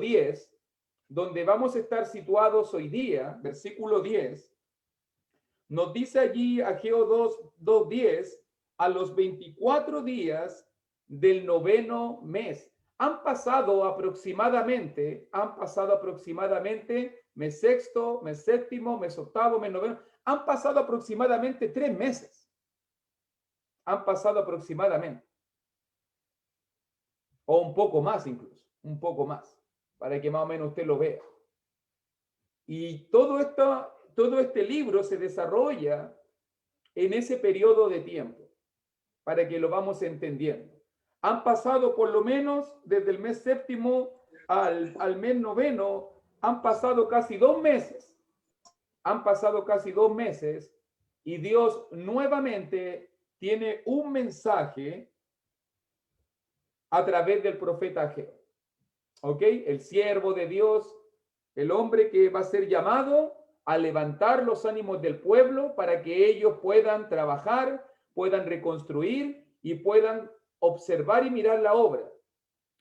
10, donde vamos a estar situados hoy día, versículo 10, nos dice allí Ageo 2:10, a los 24 días del noveno mes. Han pasado aproximadamente mes sexto, mes séptimo, mes octavo, mes noveno. Han pasado aproximadamente 3 meses. Han pasado aproximadamente. O un poco más incluso, un poco más, para que más o menos usted lo vea. Y todo este libro se desarrolla en ese periodo de tiempo, para que lo vamos entendiendo. Han pasado por lo menos desde el mes séptimo al mes noveno, han pasado casi 2 meses. Han pasado casi 2 meses y Dios nuevamente tiene un mensaje a través del profeta Ageo. ¿Ok? El siervo de Dios, el hombre que va a ser llamado a levantar los ánimos del pueblo para que ellos puedan trabajar, puedan reconstruir y puedan observar y mirar la obra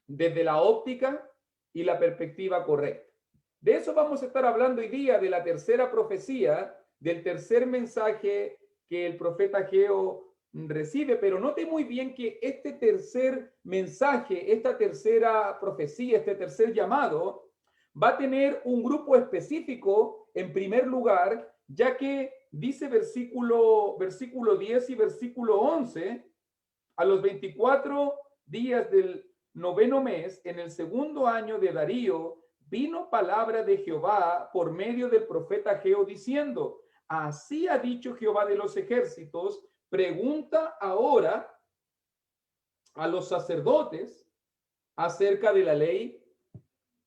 desde la óptica y la perspectiva correcta. De eso vamos a estar hablando hoy día, de la tercera profecía, del tercer mensaje que el profeta Ageo recibe, pero note muy bien que este tercer mensaje, esta tercera profecía, este tercer llamado, va a tener un grupo específico en primer lugar, ya que dice versículo 10 y versículo 11, a los 24 días del noveno mes, en el segundo año de Darío, vino palabra de Jehová por medio del profeta Ageo diciendo, así ha dicho Jehová de los ejércitos, pregunta ahora a los sacerdotes acerca de la ley,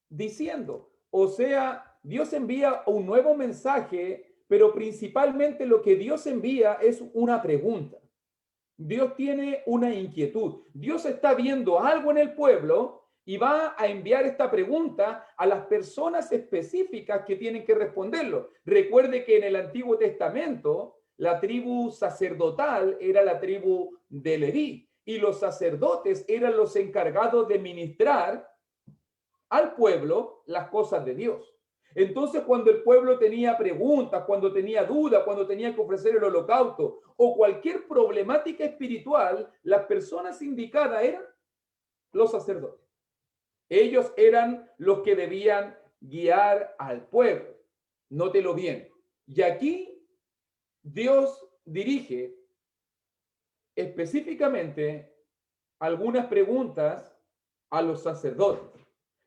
diciendo, o sea, Dios envía un nuevo mensaje, pero principalmente lo que Dios envía es una pregunta. Dios tiene una inquietud. Dios está viendo algo en el pueblo y va a enviar esta pregunta a las personas específicas que tienen que responderlo. Recuerde que en el Antiguo Testamento la tribu sacerdotal era la tribu de Leví y los sacerdotes eran los encargados de ministrar al pueblo las cosas de Dios. Entonces, cuando el pueblo tenía preguntas, cuando tenía dudas, cuando tenía que ofrecer el holocausto o cualquier problemática espiritual, las personas indicadas eran los sacerdotes. Ellos eran los que debían guiar al pueblo. Nótelo bien. Y aquí Dios dirige específicamente algunas preguntas a los sacerdotes.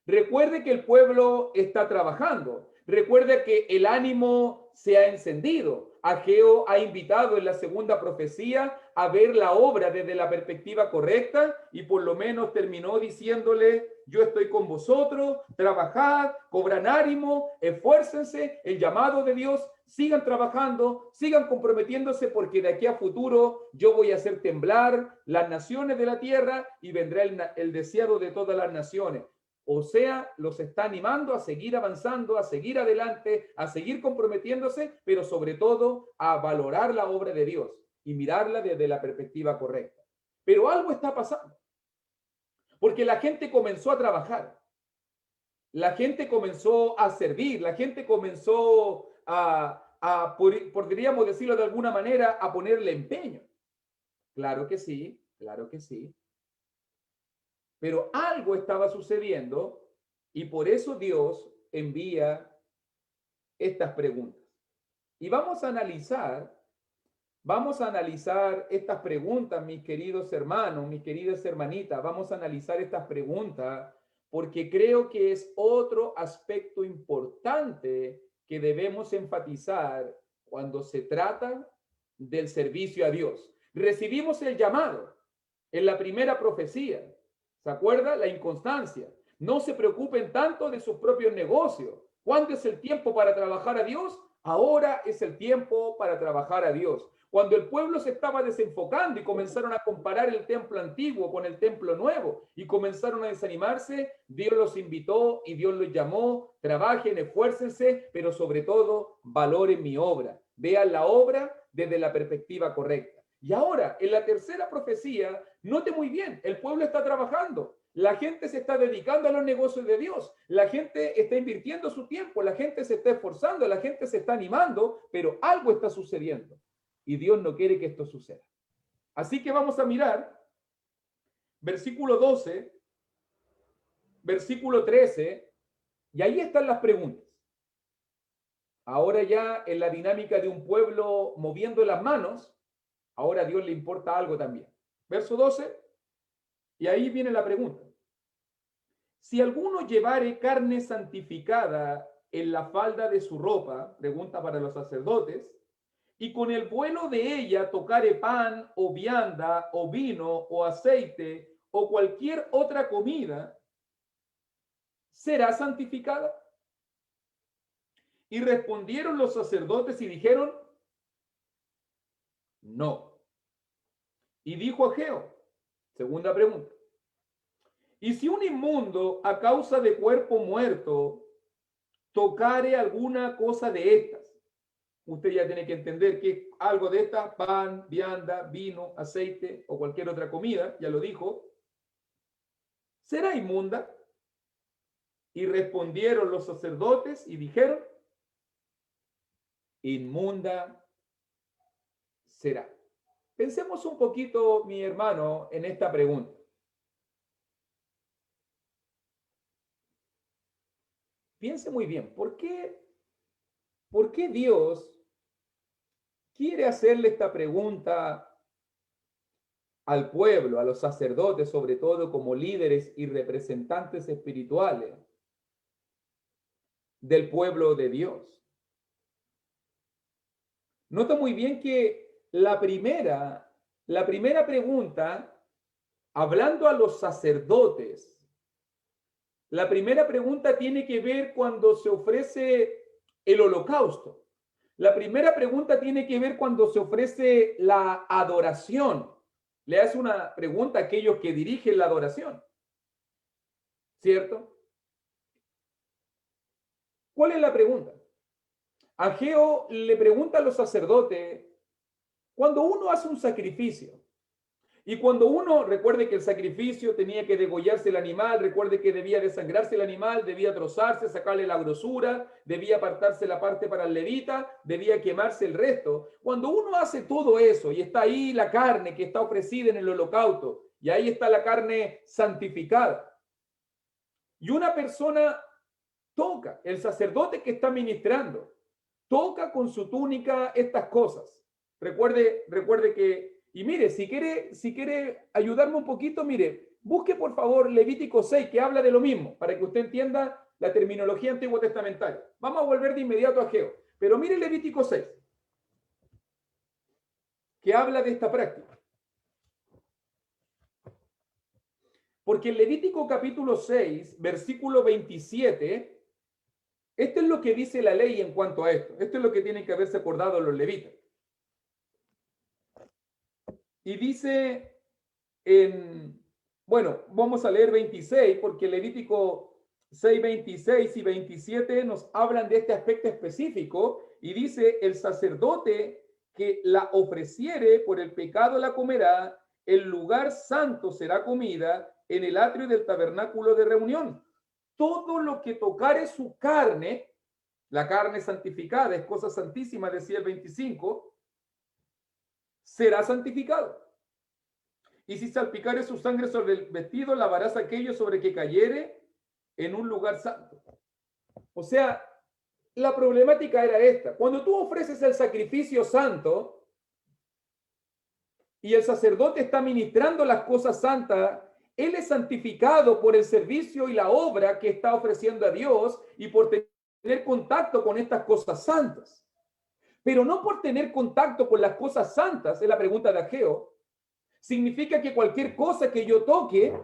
Recuerde que el pueblo está trabajando. Recuerde que el ánimo se ha encendido. Ageo ha invitado en la segunda profecía a ver la obra desde la perspectiva correcta y por lo menos terminó diciéndole, yo estoy con vosotros, trabajad, cobran ánimo, esfuércense, el llamado de Dios, sigan trabajando, sigan comprometiéndose porque de aquí a futuro yo voy a hacer temblar las naciones de la tierra y vendrá el deseado de todas las naciones. O sea, los está animando a seguir avanzando, a seguir adelante, a seguir comprometiéndose, pero sobre todo a valorar la obra de Dios y mirarla desde la perspectiva correcta. Pero algo está pasando, porque la gente comenzó a trabajar, la gente comenzó a servir, la gente comenzó podríamos decirlo de alguna manera, a ponerle empeño. Claro que sí, claro que sí. Pero algo estaba sucediendo y por eso Dios envía estas preguntas. Y vamos a analizar estas preguntas, mis queridos hermanos, mis queridas hermanitas. Vamos a analizar estas preguntas porque creo que es otro aspecto importante que debemos enfatizar cuando se trata del servicio a Dios. Recibimos el llamado en la primera profecía. ¿Se acuerda? La inconstancia. No se preocupen tanto de sus propios negocios. ¿Cuándo es el tiempo para trabajar a Dios? Ahora es el tiempo para trabajar a Dios. Cuando el pueblo se estaba desenfocando y comenzaron a comparar el templo antiguo con el templo nuevo y comenzaron a desanimarse, Dios los invitó y Dios los llamó, trabajen, esfuércense, pero sobre todo valoren mi obra. Vean la obra desde la perspectiva correcta. Y ahora, en la tercera profecía, note muy bien, el pueblo está trabajando. La gente se está dedicando a los negocios de Dios. La gente está invirtiendo su tiempo. La gente se está esforzando. La gente se está animando. Pero algo está sucediendo. Y Dios no quiere que esto suceda. Así que vamos a mirar versículo 12, versículo 13. Y ahí están las preguntas. Ahora ya en la dinámica de un pueblo moviendo las manos, ahora a Dios le importa algo también. Verso 12, y ahí viene la pregunta. Si alguno llevare carne santificada en la falda de su ropa, pregunta para los sacerdotes, y con el vuelo de ella tocare pan o vianda o vino o aceite o cualquier otra comida, ¿será santificada? Y respondieron los sacerdotes y dijeron, no. Y dijo Ageo, segunda pregunta, y si un inmundo a causa de cuerpo muerto tocare alguna cosa de estas, usted ya tiene que entender que algo de estas, pan, vianda, vino, aceite o cualquier otra comida, ya lo dijo, ¿será inmunda? Y respondieron los sacerdotes y dijeron, inmunda será. Pensemos un poquito, mi hermano, en esta pregunta. Piense muy bien, ¿por qué Dios quiere hacerle esta pregunta al pueblo, a los sacerdotes, sobre todo como líderes y representantes espirituales del pueblo de Dios? Nota muy bien que la primera pregunta, hablando a los sacerdotes, la primera pregunta tiene que ver cuando se ofrece el holocausto. La primera pregunta tiene que ver cuando se ofrece la adoración. Le hace una pregunta a aquellos que dirigen la adoración. ¿Cierto? ¿Cuál es la pregunta? Ageo le pregunta a los sacerdotes, cuando uno hace un sacrificio, y cuando uno, recuerde que el sacrificio tenía que degollarse el animal, recuerde que debía desangrarse el animal, debía trozarse, sacarle la grosura, debía apartarse la parte para el levita, debía quemarse el resto. Cuando uno hace todo eso y está ahí la carne que está ofrecida en el holocausto, y ahí está la carne santificada, y una persona toca, el sacerdote que está ministrando, toca con su túnica estas cosas. Recuerde que, y mire, si quiere ayudarme un poquito, mire, busque por favor Levítico 6, que habla de lo mismo, para que usted entienda la terminología antiguo testamentaria. Vamos a volver de inmediato a Ageo, pero mire Levítico 6, que habla de esta práctica. Porque en Levítico capítulo 6, versículo 27, esto es lo que dice la ley en cuanto a esto. Esto es lo que tienen que haberse acordado los levitas. Y dice bueno, vamos a leer 26, porque Levítico 6, 26 y 27 nos hablan de este aspecto específico, y dice, el sacerdote que la ofreciere por el pecado la comerá, el lugar santo será comida en el atrio del tabernáculo de reunión. Todo lo que tocare su carne, la carne santificada, es cosa santísima, decía el 25, será santificado. Y si salpicare su sangre sobre el vestido, lavarás aquello sobre que cayere en un lugar santo. O sea, la problemática era esta. Cuando tú ofreces el sacrificio santo y el sacerdote está ministrando las cosas santas, él es santificado por el servicio y la obra que está ofreciendo a Dios y por tener contacto con estas cosas santas. Pero no por tener contacto con las cosas santas, es la pregunta de Ageo, significa que cualquier cosa que yo toque,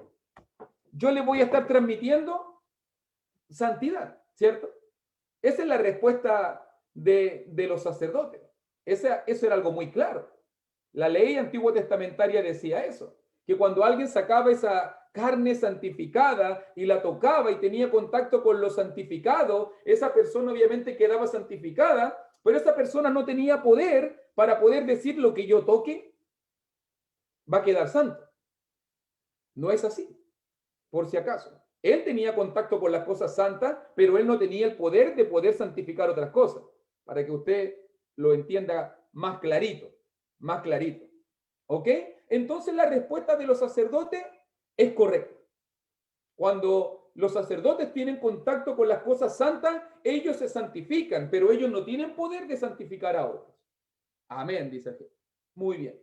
yo le voy a estar transmitiendo santidad, ¿cierto? Esa es la respuesta de los sacerdotes. Eso era algo muy claro. La ley antigua testamentaria decía eso, que cuando alguien sacaba esa carne santificada y la tocaba y tenía contacto con lo santificado, esa persona obviamente quedaba santificada, pero esa persona no tenía poder para poder decir lo que yo toque va a quedar santo. No es así. por si acaso. Él tenía contacto con las cosas santas, pero él no tenía el poder de poder santificar otras cosas, para que usted lo entienda más clarito, más clarito. ¿Ok? Entonces la respuesta de los sacerdotes es correcta. Cuando los sacerdotes tienen contacto con las cosas santas, ellos se santifican, pero ellos no tienen poder de santificar a otros. Amén, dice Jesús. Muy bien.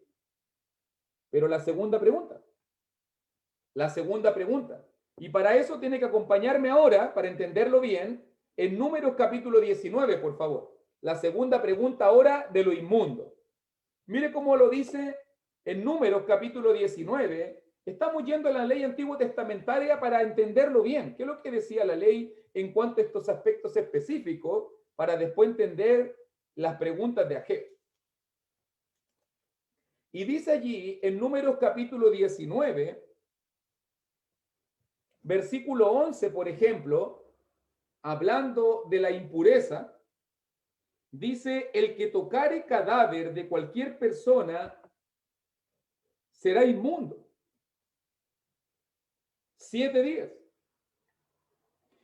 Pero la segunda pregunta, y para eso tiene que acompañarme ahora, para entenderlo bien, en Números capítulo 19, por favor. La segunda pregunta ahora de lo inmundo. Mire cómo lo dice en Números capítulo 19. Estamos yendo a la ley antiguo testamentaria para entenderlo bien. ¿Qué es lo que decía la ley en cuanto a estos aspectos específicos para después entender las preguntas de Ageo? Y dice allí en Números capítulo 19, versículo 11, por ejemplo, hablando de la impureza, dice: el que tocare cadáver de cualquier persona será inmundo 7 días.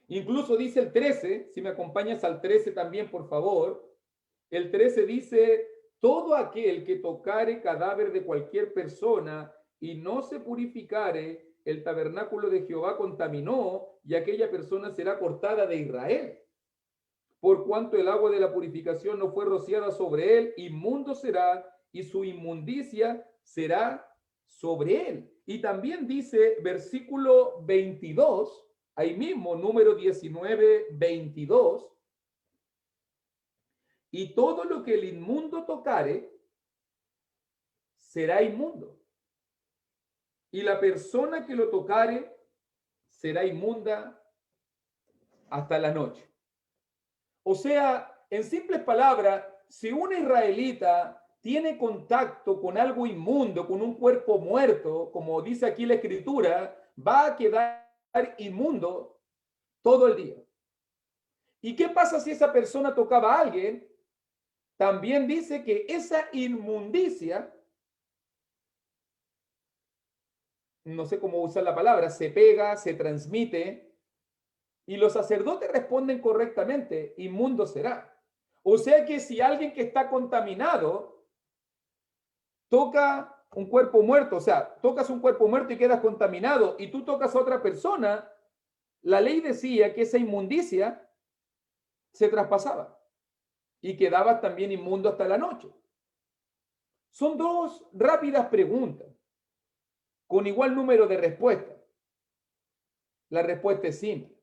Incluso dice el 13, si me acompañas al 13 también, por favor. El 13 dice: todo aquel que tocare cadáver de cualquier persona y no se purificare, el tabernáculo de Jehová contaminó, y aquella persona será cortada de Israel. Por cuanto el agua de la purificación no fue rociada sobre él, inmundo será, y su inmundicia será sobre él. Y también dice versículo 22, ahí mismo, Número 19, 22, y todo lo que el inmundo tocare será inmundo, y la persona que lo tocare será inmunda hasta la noche. O sea, en simples palabras, si un israelita tiene contacto con algo inmundo, con un cuerpo muerto, como dice aquí la escritura, va a quedar inmundo todo el día. ¿Y qué pasa si esa persona tocaba a alguien? También dice que esa inmundicia, no sé cómo usar la palabra, se pega, se transmite, y los sacerdotes responden correctamente: inmundo será. O sea que si alguien que está contaminado toca un cuerpo muerto, o sea, tocas un cuerpo muerto y quedas contaminado, y tú tocas a otra persona, la ley decía que esa inmundicia se traspasaba y quedabas también inmundo hasta la noche. Son dos rápidas preguntas con igual número de respuestas. La respuesta es simple.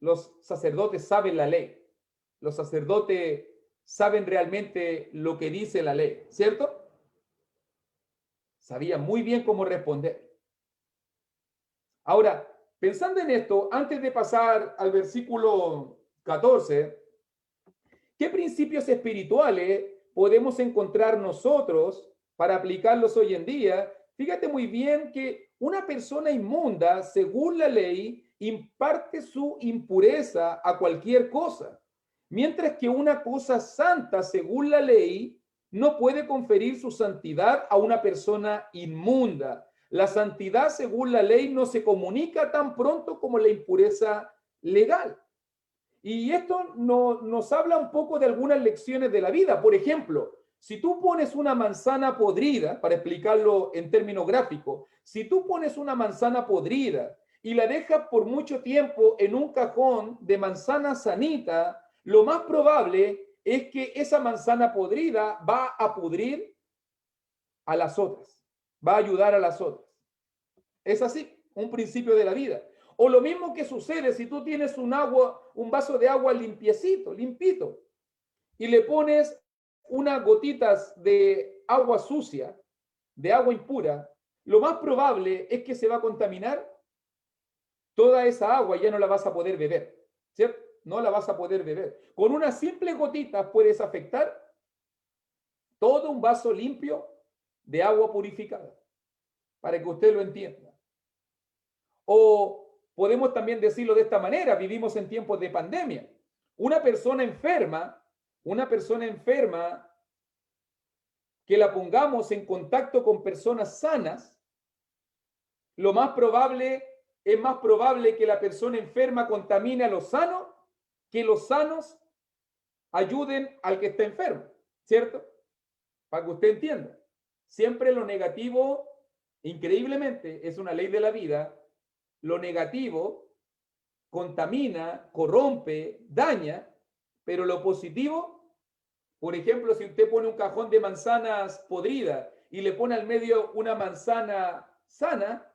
Los sacerdotes saben la ley. Los sacerdotes saben realmente lo que dice la ley, ¿cierto? Sabían muy bien cómo responder. Ahora, pensando en esto, antes de pasar al versículo 14, ¿qué principios espirituales podemos encontrar nosotros para aplicarlos hoy en día? Fíjate muy bien que una persona inmunda, según la ley, imparte su impureza a cualquier cosa, mientras que una cosa santa, según la ley, no puede conferir su santidad a una persona inmunda. La santidad, según la ley, no se comunica tan pronto como la impureza legal. Y esto nos habla un poco de algunas lecciones de la vida. Por ejemplo, si tú pones una manzana podrida, para explicarlo en términos gráficos, si tú pones una manzana podrida y la dejas por mucho tiempo en un cajón de manzana sanita, lo más probable es que esa manzana podrida va a pudrir a las otras, va a ayudar a las otras. Es así, un principio de la vida. O lo mismo que sucede si tú tienes un vaso de agua limpiecito, limpito, y le pones unas gotitas de agua sucia, de agua impura, lo más probable es que se va a contaminar. Toda esa agua ya no la vas a poder beber, ¿cierto? No la vas a poder beber. Con unas simples gotitas puedes afectar todo un vaso limpio de agua purificada, para que usted lo entienda. O podemos también decirlo de esta manera: vivimos en tiempos de pandemia. Una persona enferma que la pongamos en contacto con personas sanas, lo más probable es más probable que la persona enferma contamine a los sanos que los sanos ayuden al que está enfermo, ¿cierto? Para que usted entienda. Siempre lo negativo, increíblemente, es una ley de la vida, lo negativo contamina, corrompe, daña, pero lo positivo, por ejemplo, si usted pone un cajón de manzanas podridas y le pone al medio una manzana sana,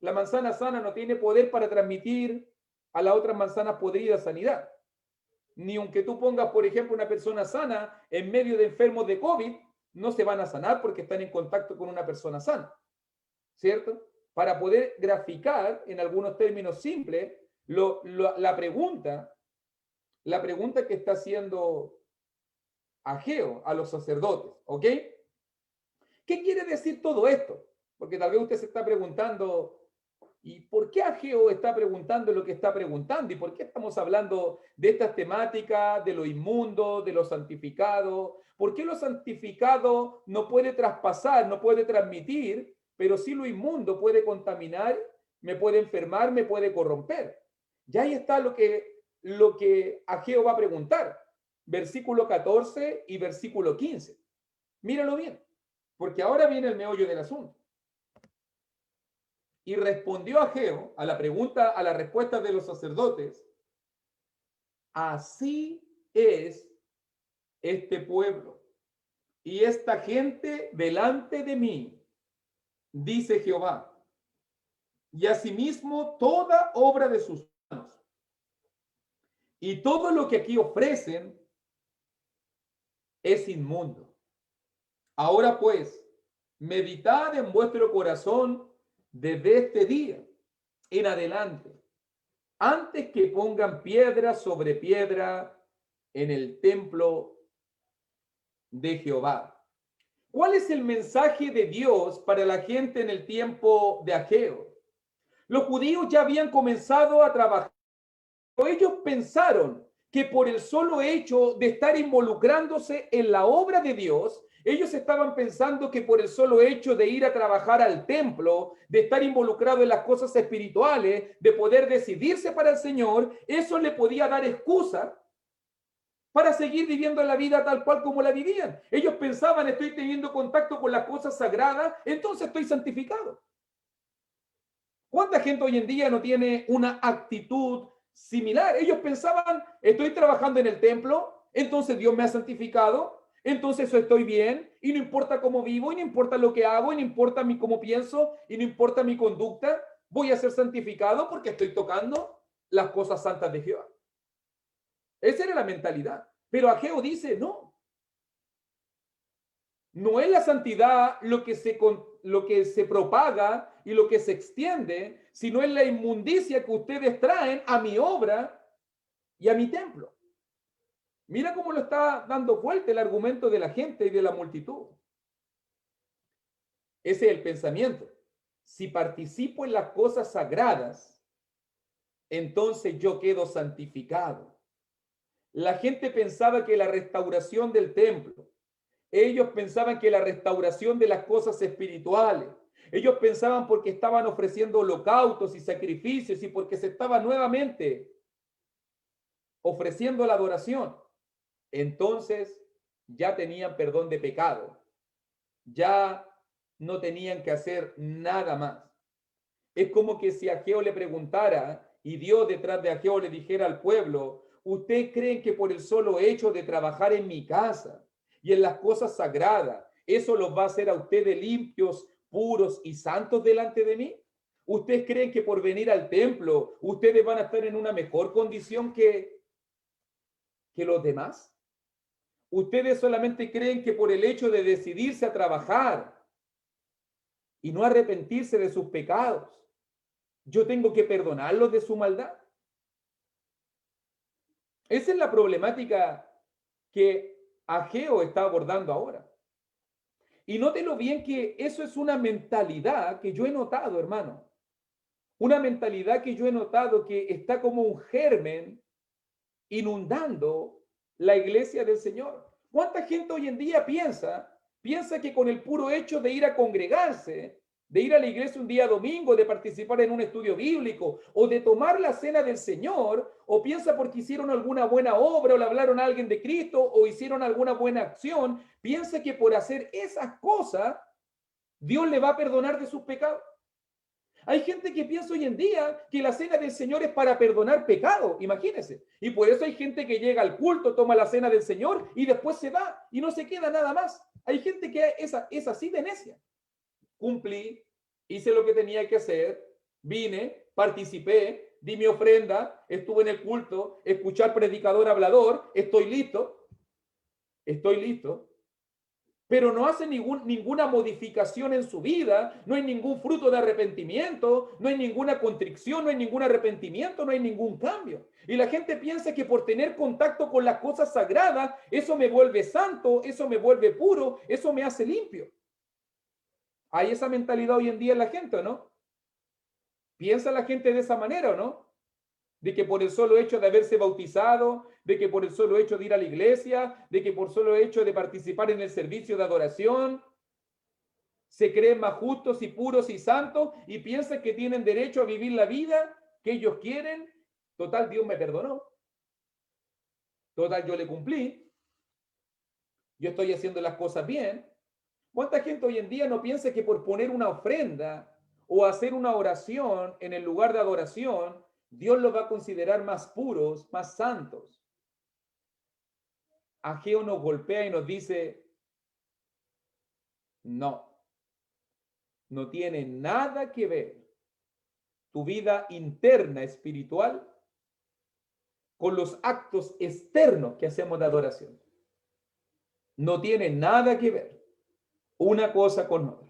la manzana sana no tiene poder para transmitir a la otra manzana podrida sanidad. Ni aunque tú pongas, por ejemplo, una persona sana en medio de enfermos de COVID, no se van a sanar porque están en contacto con una persona sana, ¿cierto? Para poder graficar en algunos términos simples la pregunta que está haciendo Ageo a los sacerdotes, ¿ok? ¿Qué quiere decir todo esto? Porque tal vez usted se está preguntando, ¿y por qué Ageo está preguntando lo que está preguntando? ¿Y por qué estamos hablando de estas temáticas, de lo inmundo, de lo santificado? ¿Por qué lo santificado no puede traspasar, no puede transmitir, pero sí lo inmundo puede contaminar, me puede enfermar, me puede corromper? Ya ahí está lo que Ageo va a preguntar. Versículo 14 y versículo 15. Míralo bien, porque ahora viene el meollo del asunto. Y respondió Ageo a la pregunta, a la respuesta de los sacerdotes: así es este pueblo y esta gente delante de mí, dice Jehová, y asimismo toda obra de sus manos. Y todo lo que aquí ofrecen es inmundo. Ahora pues, meditad en vuestro corazón desde este día en adelante, antes que pongan piedra sobre piedra en el templo de Jehová. ¿Cuál es el mensaje de Dios para la gente en el tiempo de Ageo? Los judíos ya habían comenzado a trabajar. Ellos pensaron que por el solo hecho de estar involucrándose en la obra de Dios, ellos estaban pensando que por el solo hecho de ir a trabajar al templo, de estar involucrado en las cosas espirituales, de poder decidirse para el Señor, eso le podía dar excusa para seguir viviendo la vida tal cual como la vivían. Ellos pensaban, estoy teniendo contacto con las cosas sagradas, entonces estoy santificado. ¿Cuánta gente hoy en día no tiene una actitud similar? Ellos pensaban, estoy trabajando en el templo, entonces Dios me ha santificado, entonces estoy bien, y no importa cómo vivo, y no importa lo que hago, y no importa cómo pienso, y no importa mi conducta, voy a ser santificado porque estoy tocando las cosas santas de Jehová. Esa era la mentalidad. Pero Ageo dice, no. No es la santidad lo que se propaga y lo que se extiende, sino es la inmundicia que ustedes traen a mi obra y a mi templo. Mira cómo lo está dando vuelta el argumento de la gente y de la multitud. Ese es el pensamiento. Si participo en las cosas sagradas, entonces yo quedo santificado. La gente pensaba que la restauración del templo, ellos pensaban que la restauración de las cosas espirituales, ellos pensaban porque estaban ofreciendo holocaustos y sacrificios y porque se estaba nuevamente ofreciendo la adoración, entonces ya tenían perdón de pecado, ya no tenían que hacer nada más. Es como que si Ageo le preguntara y Dios detrás de Ageo le dijera al pueblo: ¿ustedes creen que por el solo hecho de trabajar en mi casa y en las cosas sagradas, eso los va a hacer a ustedes limpios, puros y santos delante de mí? ¿Ustedes creen que por venir al templo ustedes van a estar en una mejor condición que los demás? ¿Ustedes solamente creen que por el hecho de decidirse a trabajar y no arrepentirse de sus pecados, yo tengo que perdonarlos de su maldad? Esa es la problemática que Ageo está abordando ahora. Y nótelo bien que eso es una mentalidad que yo he notado, hermano. Una mentalidad que yo he notado que está como un germen inundando la iglesia del Señor. ¿Cuánta gente hoy en día piensa que con el puro hecho de ir a congregarse, de ir a la iglesia un día domingo, de participar en un estudio bíblico o de tomar la cena del Señor, o piensa porque hicieron alguna buena obra o le hablaron a alguien de Cristo o hicieron alguna buena acción, piensa que por hacer esas cosas Dios le va a perdonar de sus pecados. Hay gente que piensa hoy en día que la cena del Señor es para perdonar pecados, imagínense. Y por eso hay gente que llega al culto, toma la cena del Señor y después se va y no se queda nada más. Hay gente que es así de necia. Cumplí, hice lo que tenía que hacer, vine, participé, di mi ofrenda, estuve en el culto, escuché al predicador hablador, estoy listo, pero no hace ninguna modificación en su vida, no hay ningún fruto de arrepentimiento, no hay ninguna contrición, no hay ningún arrepentimiento, no hay ningún cambio. Y la gente piensa que por tener contacto con las cosas sagradas, eso me vuelve santo, eso me vuelve puro, eso me hace limpio. ¿Hay esa mentalidad hoy en día en la gente o no? ¿Piensa la gente de esa manera o no? De que por el solo hecho de haberse bautizado, de que por el solo hecho de ir a la iglesia, de que por el solo hecho de participar en el servicio de adoración, se creen más justos y puros y santos y piensan que tienen derecho a vivir la vida que ellos quieren. Total, Dios me perdonó. Total, yo le cumplí. Yo estoy haciendo las cosas bien. ¿Cuánta gente hoy en día no piensa que por poner una ofrenda o hacer una oración en el lugar de adoración, Dios los va a considerar más puros, más santos? Ageo nos golpea y nos dice, no tiene nada que ver tu vida interna espiritual con los actos externos que hacemos de adoración. No tiene nada que ver una cosa con otra.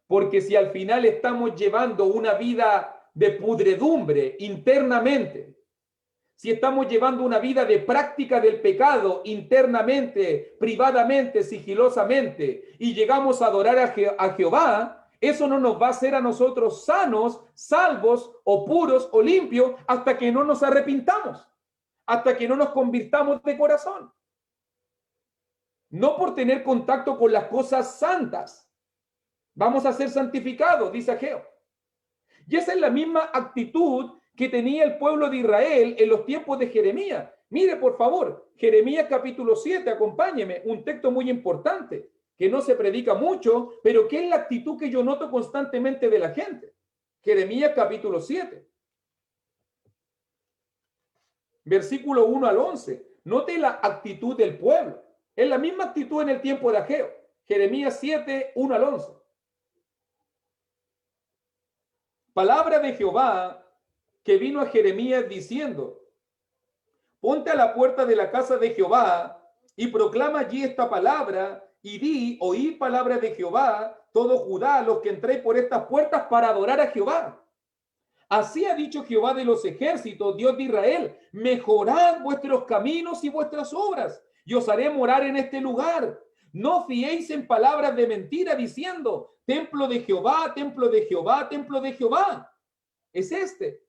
Porque si al final estamos llevando una vida de pudredumbre internamente, si estamos llevando una vida de práctica del pecado internamente, privadamente, sigilosamente, y llegamos a adorar a Jehová, eso no nos va a hacer a nosotros sanos, salvos o puros o limpios hasta que no nos arrepintamos, hasta que no nos convirtamos de corazón. No por tener contacto con las cosas santas vamos a ser santificados, dice Ageo. Y esa es la misma actitud que tenía el pueblo de Israel en los tiempos de Jeremías. Mire, por favor, Jeremías capítulo 7, acompáñeme, un texto muy importante, que no se predica mucho, pero que es la actitud que yo noto constantemente de la gente. Jeremías capítulo 7, versículo 1 al 11. Note la actitud del pueblo. Es la misma actitud en el tiempo de Ageo. Jeremías 7, 1 al 11. Palabra de Jehová que vino a Jeremías diciendo, ponte a la puerta de la casa de Jehová y proclama allí esta palabra y di, oíd palabra de Jehová, todo Judá, los que entréis por estas puertas para adorar a Jehová. Así ha dicho Jehová de los ejércitos, Dios de Israel, mejorad vuestros caminos y vuestras obras, y os haré morar en este lugar. No fiéis en palabras de mentira diciendo, templo de Jehová, templo de Jehová, templo de Jehová. Es este.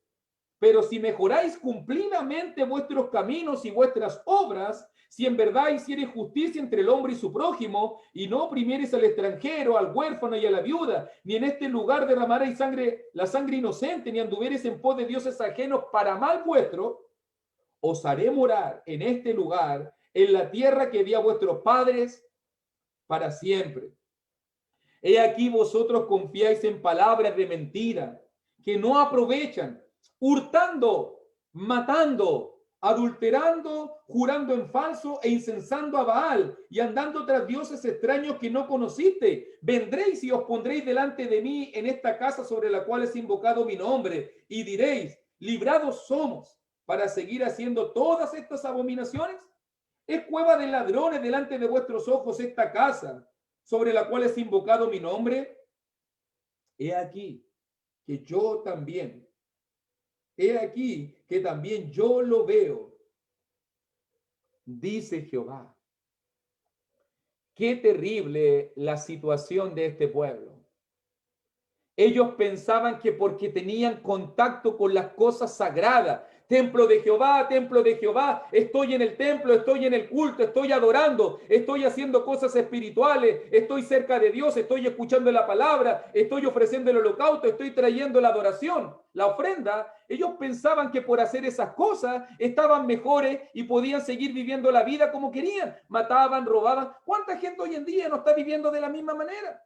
Pero si mejoráis cumplidamente vuestros caminos y vuestras obras, si en verdad hiciereis justicia entre el hombre y su prójimo, y no oprimiereis al extranjero, al huérfano y a la viuda, ni en este lugar derramaréis la sangre inocente, ni anduviereis en pos de dioses ajenos para mal vuestro, os haré morar en este lugar, en la tierra que di a vuestros padres para siempre. He aquí vosotros confiáis en palabras de mentira, que no aprovechan, hurtando, matando, adulterando, jurando en falso e incensando a Baal y andando tras dioses extraños que no conociste. Vendréis y os pondréis delante de mí en esta casa sobre la cual es invocado mi nombre y diréis, librados somos para seguir haciendo todas estas abominaciones. Es cueva de ladrones delante de vuestros ojos esta casa sobre la cual es invocado mi nombre. He aquí que yo también, he aquí que también yo lo veo, dice Jehová. Qué terrible la situación de este pueblo. Ellos pensaban que porque tenían contacto con las cosas sagradas, templo de Jehová, estoy en el templo, estoy en el culto, estoy adorando, estoy haciendo cosas espirituales, estoy cerca de Dios, estoy escuchando la palabra, estoy ofreciendo el holocausto, estoy trayendo la adoración, la ofrenda. Ellos pensaban que por hacer esas cosas estaban mejores y podían seguir viviendo la vida como querían. Mataban, robaban. ¿Cuánta gente hoy en día no está viviendo de la misma manera?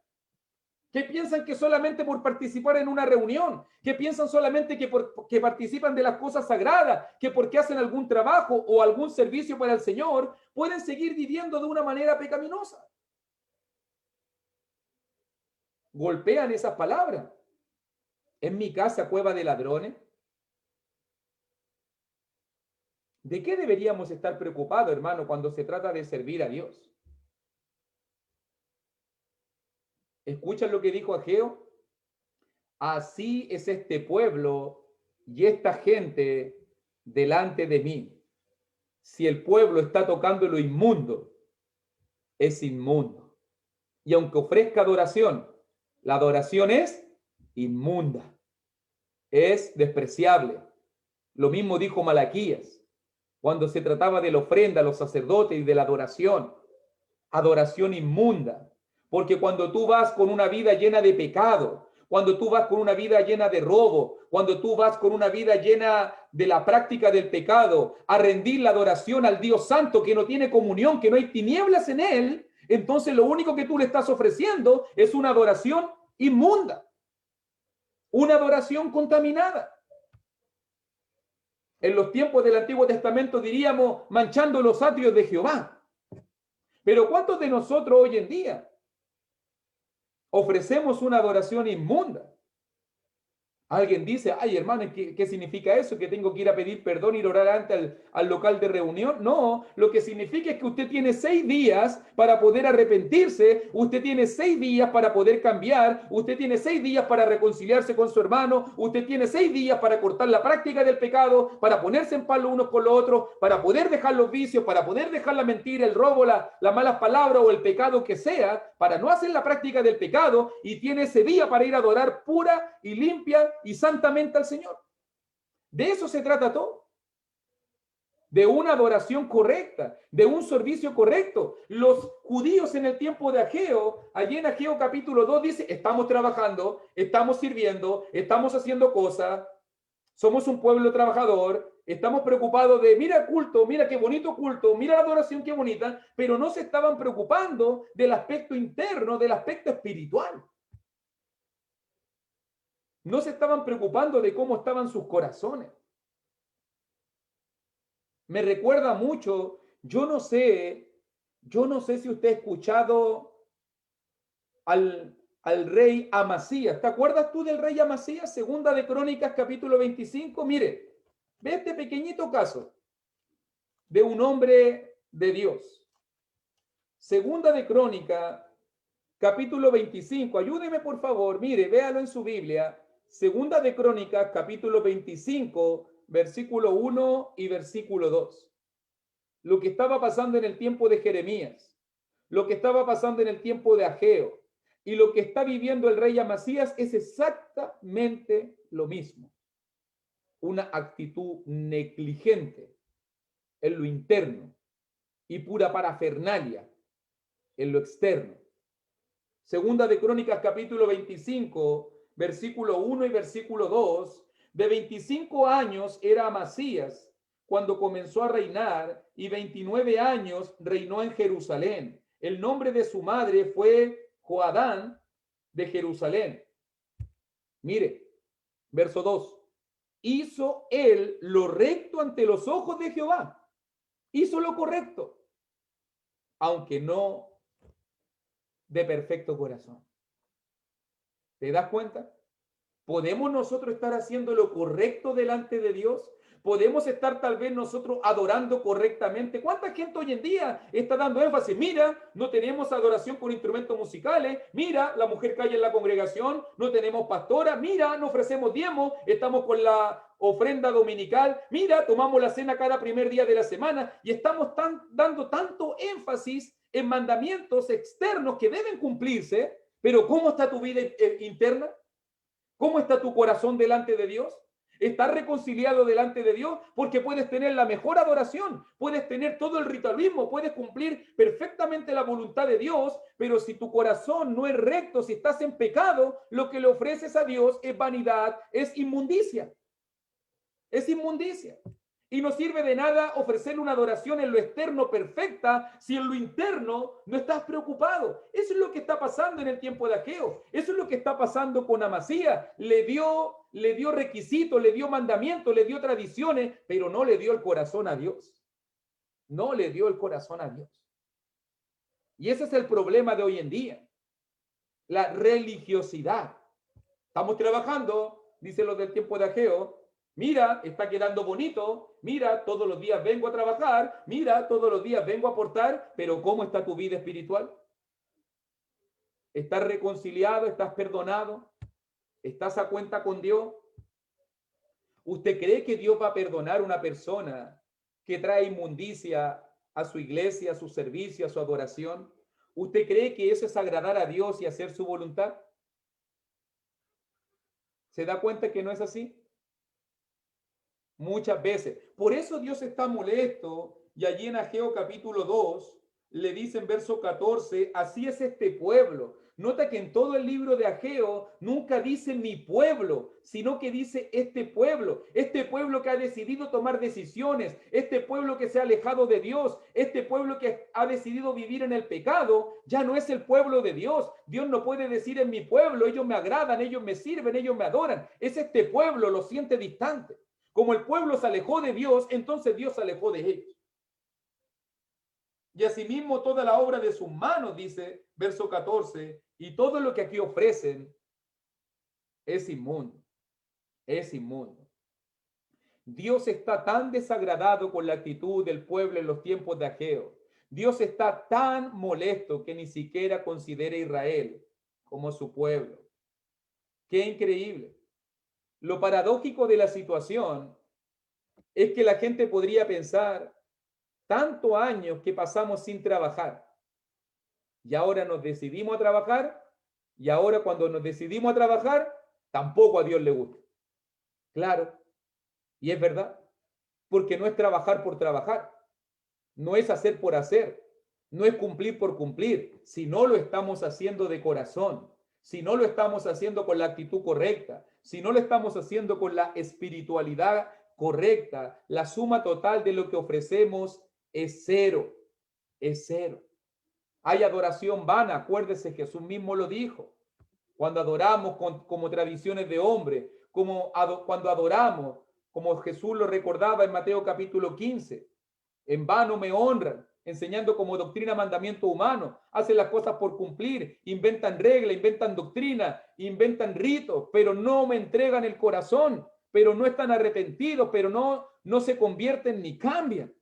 Que piensan que solamente por participar en una reunión, que piensan solamente que participan de las cosas sagradas, que porque hacen algún trabajo o algún servicio para el Señor, pueden seguir viviendo de una manera pecaminosa. Golpean esas palabras. ¿En mi casa cueva de ladrones? ¿De qué deberíamos estar preocupados, hermano, cuando se trata de servir a Dios? ¿Escuchan lo que dijo Ageo? Así es este pueblo y esta gente delante de mí. Si el pueblo está tocando lo inmundo, es inmundo. Y aunque ofrezca adoración, la adoración es inmunda, es despreciable. Lo mismo dijo Malaquías cuando se trataba de la ofrenda a los sacerdotes y de la adoración. Adoración inmunda. Porque cuando tú vas con una vida llena de pecado, cuando tú vas con una vida llena de robo, cuando tú vas con una vida llena de la práctica del pecado, a rendir la adoración al Dios Santo que no tiene comunión, que no hay tinieblas en él, entonces lo único que tú le estás ofreciendo es una adoración inmunda, una adoración contaminada. En los tiempos del Antiguo Testamento diríamos manchando los atrios de Jehová. Pero ¿cuántos de nosotros hoy en día ofrecemos una adoración inmunda? Alguien dice, ay hermano, ¿qué significa eso? ¿Que tengo que ir a pedir perdón y orar antes al local de reunión? No, lo que significa es que usted tiene 6 días para poder arrepentirse, usted tiene 6 días para poder cambiar, usted tiene 6 días para reconciliarse con su hermano, usted tiene 6 días para cortar la práctica del pecado, para ponerse en paz los unos con los otros, para poder dejar los vicios, para poder dejar la mentira, el robo, las malas palabras o el pecado que sea, para no hacer la práctica del pecado, y tiene ese día para ir a adorar pura y limpia y santamente al Señor. De eso se trata todo. De una adoración correcta, de un servicio correcto. Los judíos en el tiempo de Ageo, allí en Ageo capítulo 2 dice, estamos trabajando, estamos sirviendo, estamos haciendo cosas, somos un pueblo trabajador, estamos preocupados de, mira el culto, mira qué bonito culto, mira la adoración qué bonita, pero no se estaban preocupando del aspecto interno, del aspecto espiritual. No se estaban preocupando de cómo estaban sus corazones. Me recuerda mucho, yo no sé si usted ha escuchado al rey Amasías. ¿Te acuerdas tú del rey Amasías? Segunda de Crónicas, capítulo 25. Mire, ve este pequeñito caso de un hombre de Dios. Segunda de Crónicas, capítulo 25. Ayúdeme, por favor. Mire, véalo en su Biblia. Segunda de Crónicas, capítulo 25, versículo 1 y versículo 2. Lo que estaba pasando en el tiempo de Jeremías, lo que estaba pasando en el tiempo de Ageo y lo que está viviendo el rey Amasías es exactamente lo mismo. Una actitud negligente en lo interno y pura parafernalia en lo externo. Segunda de Crónicas, capítulo 25, versículo 1 y versículo 2. De 25 años era Amasías cuando comenzó a reinar y 29 años reinó en Jerusalén. El nombre de su madre fue Joadán de Jerusalén. Mire, verso 2. Hizo él lo recto ante los ojos de Jehová. Hizo lo correcto, aunque no de perfecto corazón. ¿Te das cuenta? ¿Podemos nosotros estar haciendo lo correcto delante de Dios? ¿Podemos estar tal vez nosotros adorando correctamente? ¿Cuánta gente hoy en día está dando énfasis? Mira, no tenemos adoración con instrumentos musicales. Mira, la mujer calla en la congregación. No tenemos pastora. Mira, no ofrecemos diezmos. Estamos con la ofrenda dominical. Mira, tomamos la cena cada primer día de la semana. Y estamos dando tanto énfasis en mandamientos externos que deben cumplirse. Pero ¿cómo está tu vida interna? ¿Cómo está tu corazón delante de Dios? Estás reconciliado delante de Dios porque puedes tener la mejor adoración, puedes tener todo el ritualismo, puedes cumplir perfectamente la voluntad de Dios, pero si tu corazón no es recto, si estás en pecado, lo que le ofreces a Dios es vanidad, es inmundicia. Es inmundicia. Y no sirve de nada ofrecerle una adoración en lo externo perfecta si en lo interno no estás preocupado. Eso es lo que está pasando en el tiempo de Ageo. Eso es lo que está pasando con Amasías. Le dio requisitos, le dio mandamientos, le dio tradiciones, pero no le dio el corazón a Dios. No le dio el corazón a Dios. Y ese es el problema de hoy en día. La religiosidad. Estamos trabajando, dicen los del tiempo de Ageo. Mira, está quedando bonito. Mira, todos los días vengo a trabajar. Mira, todos los días vengo a aportar. Pero ¿cómo está tu vida espiritual? ¿Estás reconciliado? ¿Estás perdonado? ¿Estás a cuenta con Dios? ¿Usted cree que Dios va a perdonar a una persona que trae inmundicia a su iglesia, a su servicio, a su adoración? ¿Usted cree que eso es agradar a Dios y hacer su voluntad? ¿Se da cuenta que no es así? Muchas veces. Por eso Dios está molesto y allí en Ageo capítulo 2 le dice en verso 14, así es este pueblo. Nota que en todo el libro de Ageo nunca dice mi pueblo, sino que dice este pueblo que ha decidido tomar decisiones, este pueblo que se ha alejado de Dios, este pueblo que ha decidido vivir en el pecado, ya no es el pueblo de Dios. Dios no puede decir en mi pueblo, ellos me agradan, ellos me sirven, ellos me adoran. Es este pueblo, lo siente distante. Como el pueblo se alejó de Dios, entonces Dios se alejó de ellos. Y asimismo toda la obra de sus manos, dice verso 14, y todo lo que aquí ofrecen es inmundo, es inmundo. Dios está tan desagradado con la actitud del pueblo en los tiempos de Ageo. Dios está tan molesto que ni siquiera considera a Israel como su pueblo. Qué increíble. Lo paradójico de la situación es que la gente podría pensar, tantos años que pasamos sin trabajar y ahora nos decidimos a trabajar y ahora cuando nos decidimos a trabajar tampoco a Dios le gusta. Claro, y es verdad, porque no es trabajar por trabajar, no es hacer por hacer, no es cumplir por cumplir, si no lo estamos haciendo de corazón, si no lo estamos haciendo con la actitud correcta, si no lo estamos haciendo con la espiritualidad correcta, la suma total de lo que ofrecemos es cero, es cero. Hay adoración vana, acuérdese, Jesús mismo lo dijo. Cuando adoramos como tradiciones de hombre, cuando adoramos, como Jesús lo recordaba en Mateo capítulo 15, en vano me honran, enseñando como doctrina mandamiento humano, hacen las cosas por cumplir, inventan reglas, inventan doctrina, inventan ritos, pero no me entregan el corazón, pero no están arrepentidos, pero no se convierten ni cambian.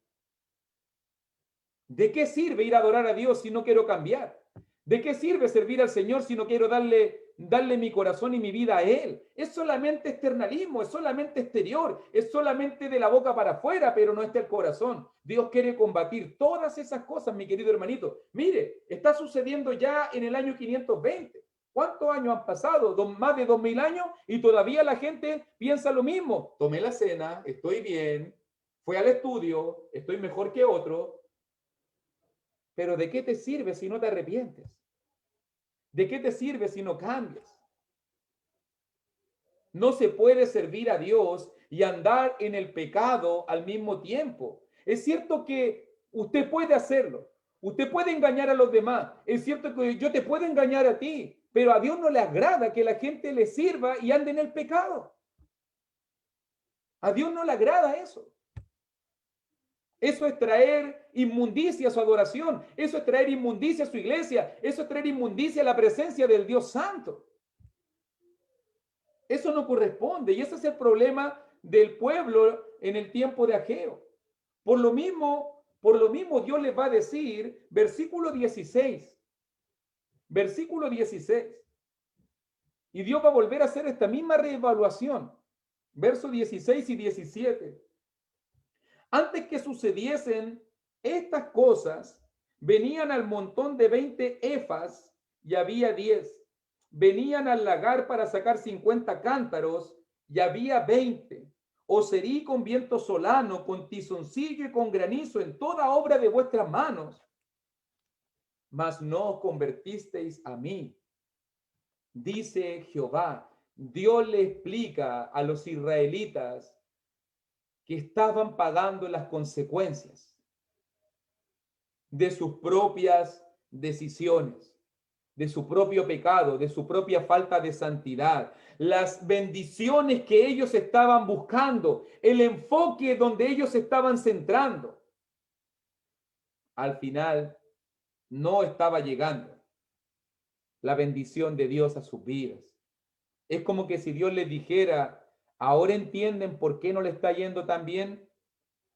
¿De qué sirve ir a adorar a Dios si no quiero cambiar? ¿De qué sirve servir al Señor si no quiero darle mi corazón y mi vida a Él? Es solamente externalismo, es solamente exterior, es solamente de la boca para afuera, pero no está el corazón. Dios quiere combatir todas esas cosas, mi querido hermanito. Mire, está sucediendo ya en el año 520. ¿Cuántos años han pasado? Más de 2000 años y todavía la gente piensa lo mismo. Tomé la cena, estoy bien, fui al estudio, estoy mejor que otro. Pero ¿de qué te sirve si no te arrepientes? ¿De qué te sirve si no cambias? No se puede servir a Dios y andar en el pecado al mismo tiempo. Es cierto que usted puede hacerlo. Usted puede engañar a los demás. Es cierto que yo te puedo engañar a ti, pero a Dios no le agrada que la gente le sirva y ande en el pecado. A Dios no le agrada eso. Eso es traer inmundicia a su adoración. Eso es traer inmundicia a su iglesia. Eso es traer inmundicia a la presencia del Dios Santo. Eso no corresponde. Y ese es el problema del pueblo en el tiempo de Ageo. Por lo mismo Dios les va a decir, versículo 16. Versículo 16. Y Dios va a volver a hacer esta misma reevaluación. Versos 16 y 17. Antes que sucediesen estas cosas, venían al montón de 20 efas y había 10. Venían al lagar para sacar 50 cántaros y había 20. Os herí con viento solano, con tizoncillo y con granizo en toda obra de vuestras manos, mas no os convertisteis a mí, dice Jehová. Dios le explica a los israelitas que estaban pagando las consecuencias de sus propias decisiones, de su propio pecado, de su propia falta de santidad, las bendiciones que ellos estaban buscando, el enfoque donde ellos se estaban centrando. Al final no estaba llegando la bendición de Dios a sus vidas. Es como que si Dios les dijera, ahora entienden por qué no le está yendo tan bien,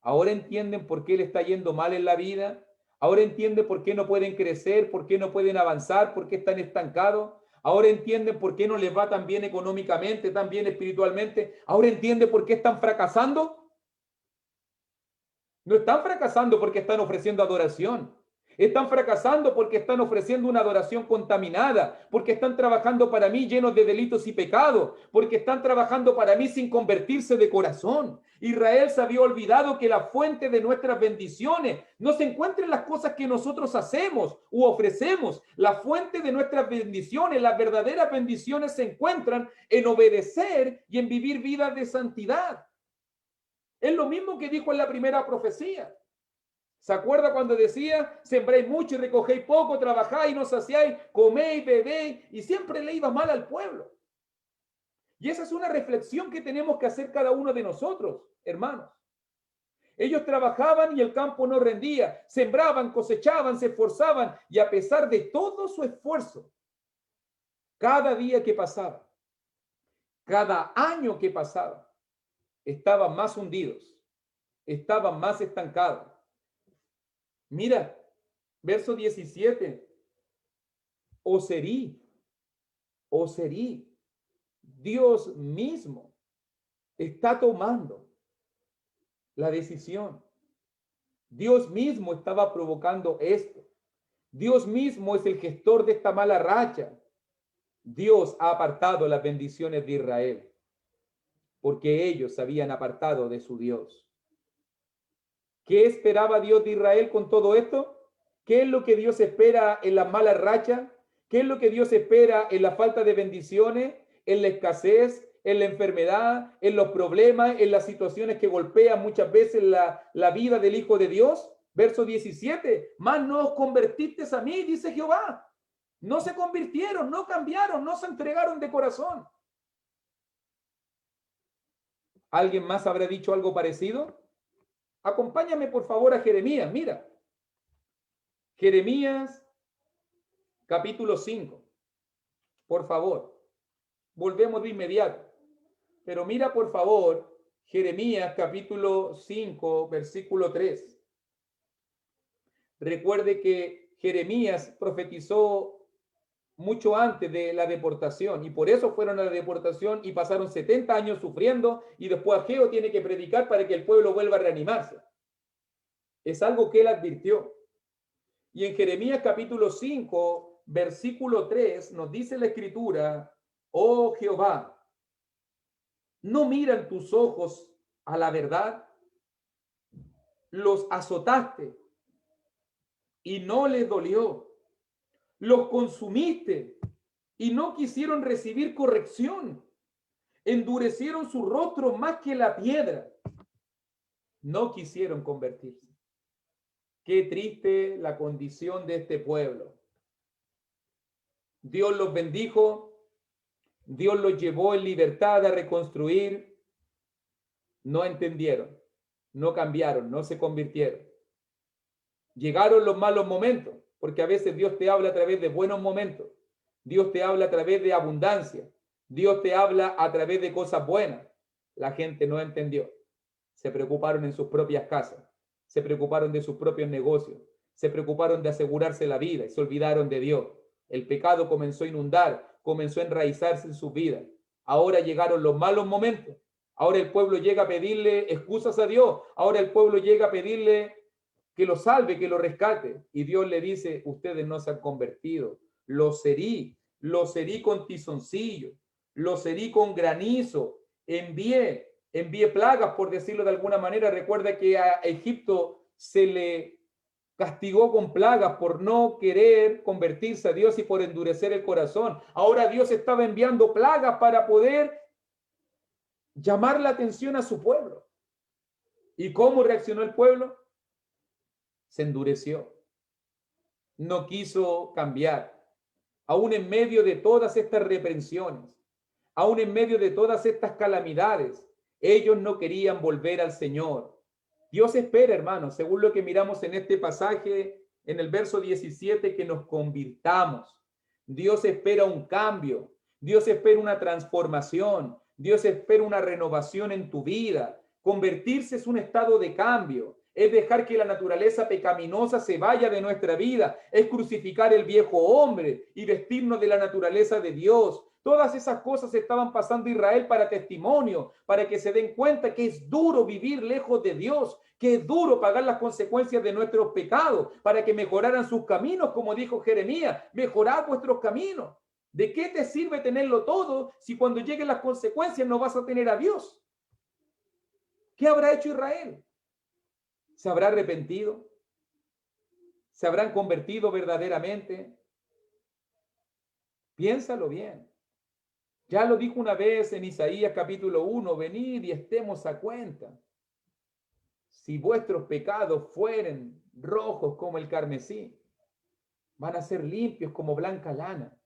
ahora entienden por qué le está yendo mal en la vida, ahora entienden por qué no pueden crecer, por qué no pueden avanzar, por qué están estancados, ahora entienden por qué no les va tan bien económicamente, tan bien espiritualmente, ahora entienden por qué están fracasando. No están fracasando porque están ofreciendo adoración. Están fracasando porque están ofreciendo una adoración contaminada, porque están trabajando para mí llenos de delitos y pecados, porque están trabajando para mí sin convertirse de corazón. Israel se había olvidado que la fuente de nuestras bendiciones no se encuentra en las cosas que nosotros hacemos u ofrecemos. La fuente de nuestras bendiciones, las verdaderas bendiciones se encuentran en obedecer y en vivir vidas de santidad. Es lo mismo que dijo en la primera profecía. ¿Se acuerda cuando decía, sembréis mucho y recogéis poco, trabajáis y no saciáis, coméis, bebéis, y siempre le iba mal al pueblo? Y esa es una reflexión que tenemos que hacer cada uno de nosotros, hermanos. Ellos trabajaban y el campo no rendía, sembraban, cosechaban, se esforzaban, y a pesar de todo su esfuerzo, cada día que pasaba, cada año que pasaba, estaban más hundidos, estaban más estancados. Mira, verso 17. Os herí, Dios mismo está tomando la decisión. Dios mismo estaba provocando esto. Dios mismo es el gestor de esta mala racha. Dios ha apartado las bendiciones de Israel porque ellos se habían apartado de su Dios. ¿Qué esperaba Dios de Israel con todo esto? ¿Qué es lo que Dios espera en las malas rachas? ¿Qué es lo que Dios espera en la falta de bendiciones, en la escasez, en la enfermedad, en los problemas, en las situaciones que golpean muchas veces la vida del Hijo de Dios? Verso 17, mas no os convertisteis a mí, dice Jehová. No se convirtieron, no cambiaron, no se entregaron de corazón. ¿Alguien más habrá dicho algo parecido? Acompáñame por favor a Jeremías, mira. Jeremías capítulo 5. Por favor, volvemos de inmediato. Pero mira por favor Jeremías capítulo 5, versículo 3. Recuerde que Jeremías profetizó mucho antes de la deportación y por eso fueron a la deportación y pasaron 70 años sufriendo y después Ageo tiene que predicar para que el pueblo vuelva a reanimarse. Es algo que él advirtió. Y en Jeremías capítulo 5, versículo 3, nos dice la escritura, oh Jehová, ¿no miran tus ojos a la verdad? Los azotaste y no les dolió. Los consumiste y no quisieron recibir corrección. Endurecieron su rostro más que la piedra. No quisieron convertirse. Qué triste la condición de este pueblo. Dios los bendijo, Dios los llevó en libertad a reconstruir. No entendieron, no cambiaron, no se convirtieron. Llegaron los malos momentos, porque a veces Dios te habla a través de buenos momentos. Dios te habla a través de abundancia. Dios te habla a través de cosas buenas. La gente no entendió. Se preocuparon en sus propias casas. Se preocuparon de sus propios negocios. Se preocuparon de asegurarse la vida y se olvidaron de Dios. El pecado comenzó a inundar, comenzó a enraizarse en sus vidas. Ahora llegaron los malos momentos. Ahora el pueblo llega a pedirle excusas a Dios. Ahora el pueblo llega a pedirle que lo salve, que lo rescate. Y Dios le dice, ustedes no se han convertido. Los herí con tizoncillo, los herí con granizo. envié plagas, por decirlo de alguna manera. Recuerda que a Egipto se le castigó con plagas por no querer convertirse a Dios y por endurecer el corazón. Ahora Dios estaba enviando plagas para poder llamar la atención a su pueblo. ¿Y cómo reaccionó el pueblo? Se endureció. No quiso cambiar. Aún en medio de todas estas reprensiones, aún en medio de todas estas calamidades, ellos no querían volver al Señor. Dios espera, hermanos, según lo que miramos en este pasaje, en el verso 17, que nos convirtamos. Dios espera un cambio. Dios espera una transformación. Dios espera una renovación en tu vida. Convertirse es un estado de cambio. Es dejar que la naturaleza pecaminosa se vaya de nuestra vida. Es crucificar el viejo hombre y vestirnos de la naturaleza de Dios. Todas esas cosas estaban pasando a Israel para testimonio, para que se den cuenta que es duro vivir lejos de Dios, que es duro pagar las consecuencias de nuestros pecados, para que mejoraran sus caminos, como dijo Jeremías, mejorad vuestros caminos. ¿De qué te sirve tenerlo todo si cuando lleguen las consecuencias no vas a tener a Dios? ¿Qué habrá hecho Israel? ¿Se habrá arrepentido? ¿Se habrán convertido verdaderamente? Piénsalo bien. Ya lo dijo una vez en Isaías capítulo 1, venid y estemos a cuenta. Si vuestros pecados fueren rojos como el carmesí, van a ser limpios como blanca lana.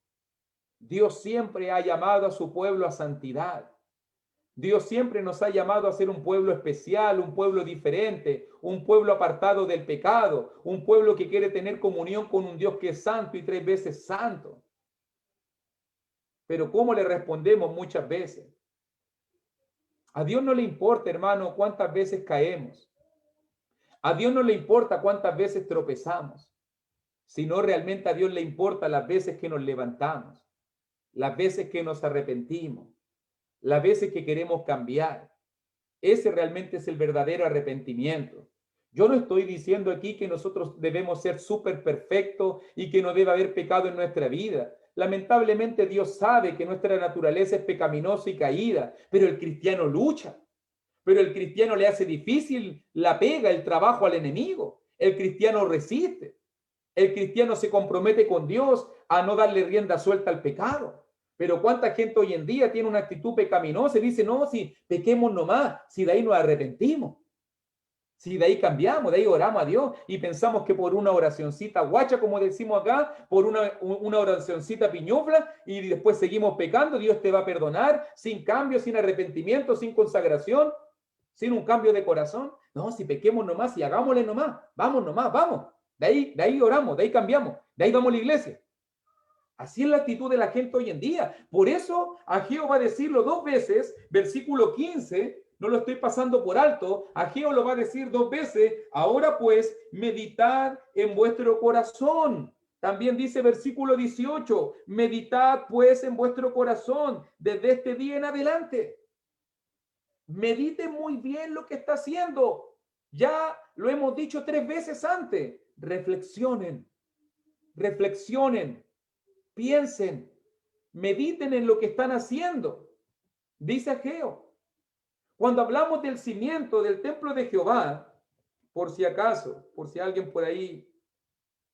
Dios siempre ha llamado a su pueblo a santidad. Dios siempre nos ha llamado a ser un pueblo especial, un pueblo diferente, un pueblo apartado del pecado, un pueblo que quiere tener comunión con un Dios que es santo y 3 veces santo. Pero ¿cómo le respondemos muchas veces? A Dios no le importa, hermano, cuántas veces caemos. A Dios no le importa cuántas veces tropezamos, sino realmente a Dios le importa las veces que nos levantamos, las veces que nos arrepentimos, las veces que queremos cambiar. Ese realmente es el verdadero arrepentimiento. Yo no estoy diciendo aquí que nosotros debemos ser súper perfectos y que no debe haber pecado en nuestra vida. Lamentablemente Dios sabe que nuestra naturaleza es pecaminosa y caída, pero el cristiano lucha. Pero el cristiano le hace difícil la pega, el trabajo al enemigo. El cristiano resiste. El cristiano se compromete con Dios a no darle rienda suelta al pecado. Pero cuánta gente hoy en día tiene una actitud pecaminosa y dice, no, si pequemos nomás, si de ahí nos arrepentimos, si de ahí cambiamos, de ahí oramos a Dios y pensamos que por una oracioncita guacha, como decimos acá, por una oracioncita piñufla y después seguimos pecando, Dios te va a perdonar sin cambio, sin arrepentimiento, sin consagración, sin un cambio de corazón. No, si pequemos nomás y hagámosle nomás, vamos nomás, vamos. De ahí oramos, de ahí cambiamos, de ahí vamos a la iglesia. Así es la actitud de la gente hoy en día. Por eso Ageo va a decirlo 2 veces, versículo 15, no lo estoy pasando por alto, Ageo lo va a decir 2 veces, ahora pues meditad en vuestro corazón. También dice versículo 18, meditad pues en vuestro corazón desde este día en adelante. Medite muy bien lo que está haciendo. Ya lo hemos dicho 3 veces antes. Reflexionen, reflexionen. Piensen, mediten en lo que están haciendo. Dice Ageo, cuando hablamos del cimiento del templo de Jehová, por si acaso, por si alguien por ahí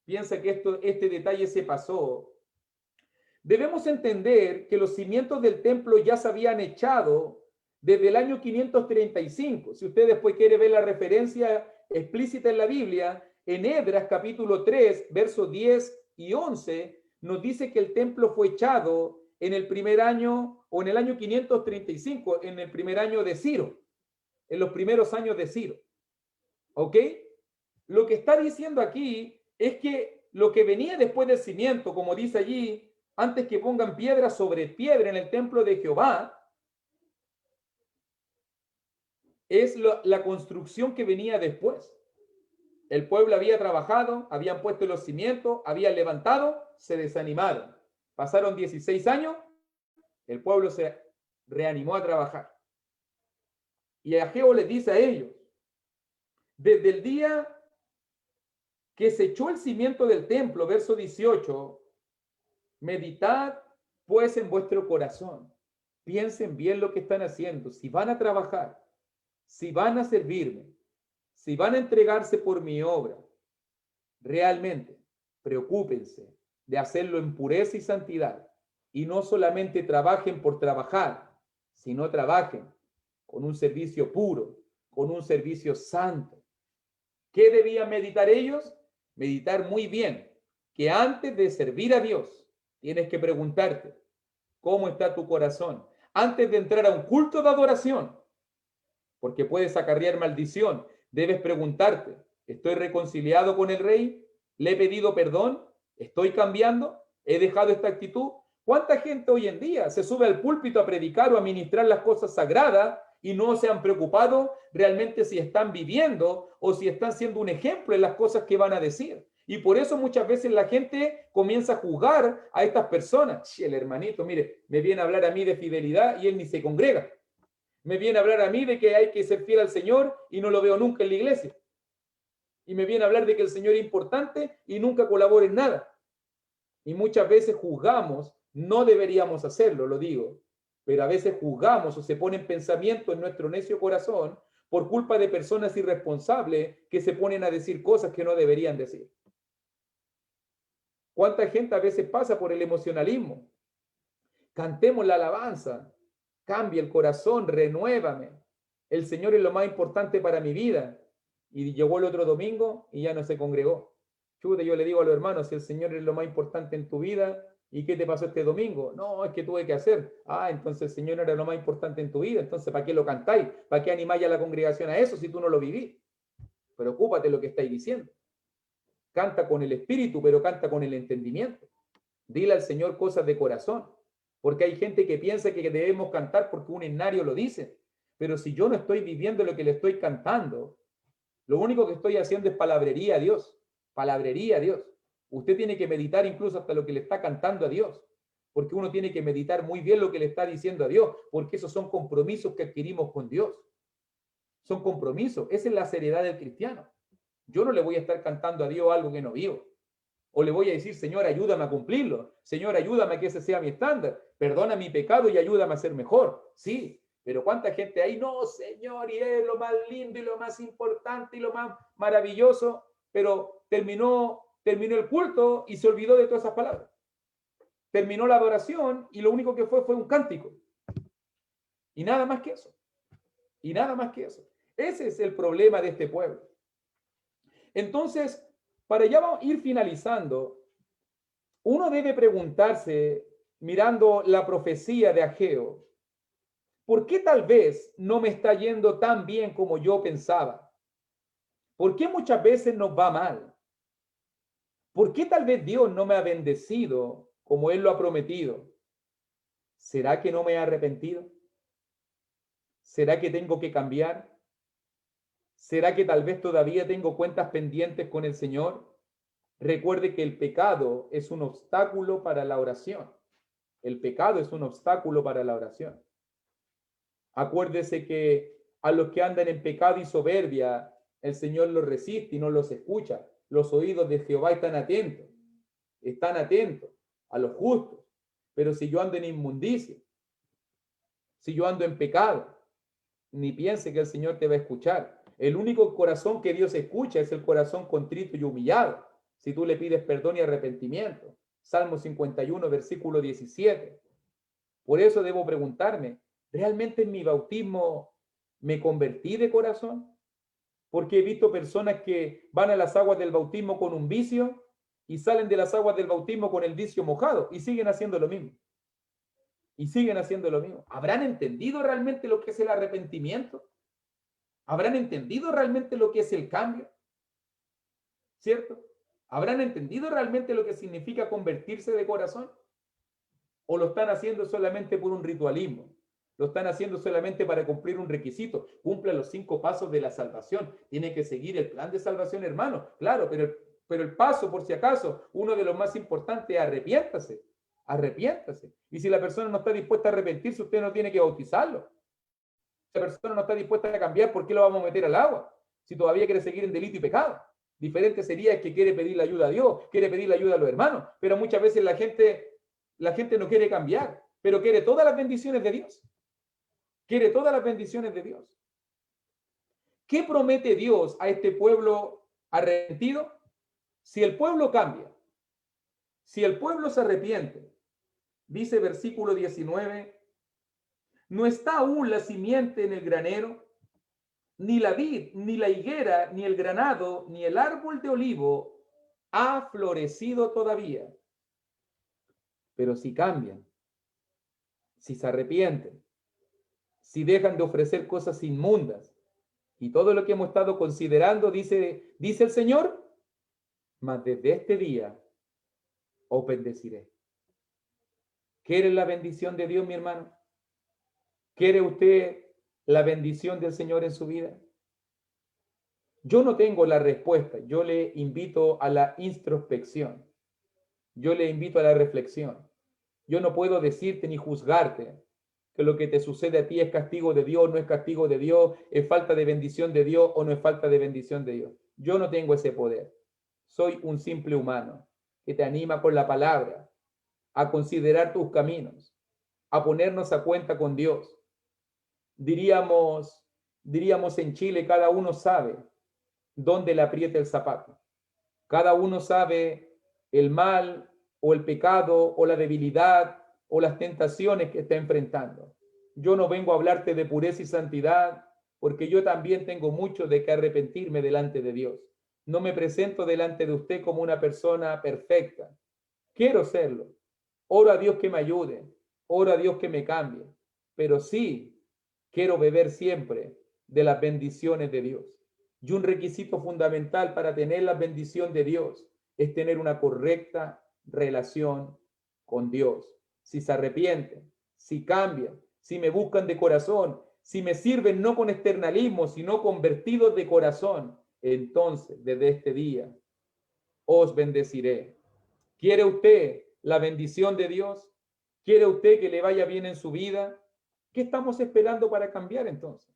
piensa que este detalle se pasó, debemos entender que los cimientos del templo ya se habían echado desde el año 535. Si usted después quiere ver la referencia explícita en la Biblia, en Esdras capítulo 3, versos 10 y 11, nos dice que el templo fue echado en el primer año o en el año 535, en el primer año de Ciro, en los primeros años de Ciro. ¿Ok? Lo que está diciendo aquí es que lo que venía después del cimiento, como dice allí, antes que pongan piedra sobre piedra en el templo de Jehová, es la construcción que venía después. El pueblo había trabajado, habían puesto los cimientos, habían levantado, se desanimaron. Pasaron 16 años, el pueblo se reanimó a trabajar. Y Ageo les dice a ellos, desde el día que se echó el cimiento del templo, verso 18, meditad pues en vuestro corazón. piensen bien lo que están haciendo. Si van a trabajar, si van a servirme, si van a entregarse por mi obra, realmente preocúpense de hacerlo en pureza y santidad. Y no solamente trabajen por trabajar, sino trabajen con un servicio puro, con un servicio santo. ¿Qué debían meditar ellos? Meditar muy bien que antes de servir a Dios, tienes que preguntarte, ¿cómo está tu corazón? Antes de entrar a un culto de adoración, porque puedes acarrear maldición, debes preguntarte, ¿estoy reconciliado con el Rey? ¿Le he pedido perdón? ¿Estoy cambiando? ¿He dejado esta actitud? ¿Cuánta gente hoy en día se sube al púlpito a predicar o a ministrar las cosas sagradas y no se han preocupado realmente si están viviendo o si están siendo un ejemplo en las cosas que van a decir? Y por eso muchas veces la gente comienza a juzgar a estas personas. El hermanito, mire, me viene a hablar a mí de fidelidad y él ni se congrega. Me viene a hablar a mí de que hay que ser fiel al Señor y no lo veo nunca en la iglesia. Y me viene a hablar de que el Señor es importante y nunca colabora en nada. Y muchas veces juzgamos, no deberíamos hacerlo, lo digo, pero a veces juzgamos o se ponen pensamientos en nuestro necio corazón por culpa de personas irresponsables que se ponen a decir cosas que no deberían decir. ¿Cuánta gente a veces pasa por el emocionalismo? Cantemos la alabanza, cambia el corazón, renuévame. El Señor es lo más importante para mi vida. Y llegó el otro domingo y ya no se congregó. Chuta, yo le digo a los hermanos, si el Señor es lo más importante en tu vida, ¿y qué te pasó este domingo? No, es que tuve que hacer. Ah, entonces el Señor era lo más importante en tu vida. Entonces, ¿para qué lo cantáis? ¿Para qué animáis a la congregación a eso si tú no lo vivís? Preocúpate de lo que estáis diciendo. Canta con el espíritu, pero canta con el entendimiento. Dile al Señor cosas de corazón. Porque hay gente que piensa que debemos cantar porque un himnario lo dice. Pero si yo no estoy viviendo lo que le estoy cantando, lo único que estoy haciendo es palabrería a Dios. Palabrería a Dios. Usted tiene que meditar incluso hasta lo que le está cantando a Dios. Porque uno tiene que meditar muy bien lo que le está diciendo a Dios. Porque esos son compromisos que adquirimos con Dios. Son compromisos. Esa es la seriedad del cristiano. Yo no le voy a estar cantando a Dios algo que no vivo. O le voy a decir, Señor, ayúdame a cumplirlo. Señor, ayúdame a que ese sea mi estándar. Perdona mi pecado y ayúdame a ser mejor. Sí, pero ¿cuánta gente hay? No, Señor, y es lo más lindo y lo más importante y lo más maravilloso. Pero terminó el culto y se olvidó de todas esas palabras. Terminó la adoración y lo único que fue un cántico. Y nada más que eso. Y nada más que eso. Ese es el problema de este pueblo. Entonces, para ya ir finalizando, uno debe preguntarse, mirando la profecía de Ageo, ¿por qué tal vez no me está yendo tan bien como yo pensaba? ¿Por qué muchas veces nos va mal? ¿Por qué tal vez Dios no me ha bendecido como Él lo ha prometido? ¿Será que no me he arrepentido? ¿Será que tengo que cambiar? ¿Será que tal vez todavía tengo cuentas pendientes con el Señor? Recuerde que el pecado es un obstáculo para la oración. El pecado es un obstáculo para la oración. Acuérdese que a los que andan en pecado y soberbia, el Señor los resiste y no los escucha. Los oídos de Jehová están atentos a los justos. Pero si yo ando en inmundicia, si yo ando en pecado, ni piense que el Señor te va a escuchar. El único corazón que Dios escucha es el corazón contrito y humillado. Si tú le pides perdón y arrepentimiento. Salmo 51, versículo 17. Por eso debo preguntarme, ¿realmente en mi bautismo me convertí de corazón? Porque he visto personas que van a las aguas del bautismo con un vicio y salen de las aguas del bautismo con el vicio mojado y siguen haciendo lo mismo. Y siguen haciendo lo mismo. ¿Habrán entendido realmente lo que es el arrepentimiento? ¿Habrán entendido realmente lo que es el cambio? ¿Cierto? ¿Habrán entendido realmente lo que significa convertirse de corazón? ¿O lo están haciendo solamente por un ritualismo? ¿Lo están haciendo solamente para cumplir un requisito? Cumpla los 5 pasos de la salvación. Tiene que seguir el plan de salvación, hermano. Claro, pero el paso, por si acaso, uno de los más importantes es arrepiéntase. Arrepiéntase. Y si la persona no está dispuesta a arrepentirse, usted no tiene que bautizarlo. Si la persona no está dispuesta a cambiar, ¿por qué lo vamos a meter al agua? Si todavía quiere seguir en delito y pecado. Diferente sería que quiere pedir la ayuda a Dios, quiere pedir la ayuda a los hermanos, pero muchas veces la gente no quiere cambiar. pero quiere todas las bendiciones de Dios. Quiere todas las bendiciones de Dios. ¿Qué promete Dios a este pueblo arrepentido? Si el pueblo cambia, si el pueblo se arrepiente, dice versículo 19, no está aún la simiente en el granero, ni la vid, ni la higuera, ni el granado, ni el árbol de olivo ha florecido todavía. Pero si cambian, si se arrepienten, si dejan de ofrecer cosas inmundas y todo lo que hemos estado considerando, dice el Señor, mas desde este día os bendeciré. ¿Quiere la bendición de Dios, mi hermano? ¿Quiere usted la bendición del Señor en su vida? Yo no tengo la respuesta. Yo le invito a la introspección. Yo le invito a la reflexión. Yo no puedo decirte ni juzgarte que lo que te sucede a ti es castigo de Dios, no es castigo de Dios, es falta de bendición de Dios o no es falta de bendición de Dios. Yo no tengo ese poder. Soy un simple humano que te anima con la palabra a considerar tus caminos, a ponernos a cuenta con Dios. Diríamos en Chile, cada uno sabe dónde le aprieta el zapato. Cada uno sabe el mal o el pecado o la debilidad o las tentaciones que está enfrentando. Yo no vengo a hablarte de pureza y santidad porque yo también tengo mucho de que arrepentirme delante de Dios. No me presento delante de usted como una persona perfecta. Quiero serlo. Oro a Dios que me ayude. Oro a Dios que me cambie. Pero sí quiero beber siempre de las bendiciones de Dios. Y un requisito fundamental para tener la bendición de Dios es tener una correcta relación con Dios. Si se arrepienten, si cambian, si me buscan de corazón, si me sirven no con externalismo, sino convertidos de corazón, entonces desde este día os bendeciré. ¿Quiere usted la bendición de Dios? ¿Quiere usted que le vaya bien en su vida? ¿Qué estamos esperando para cambiar entonces?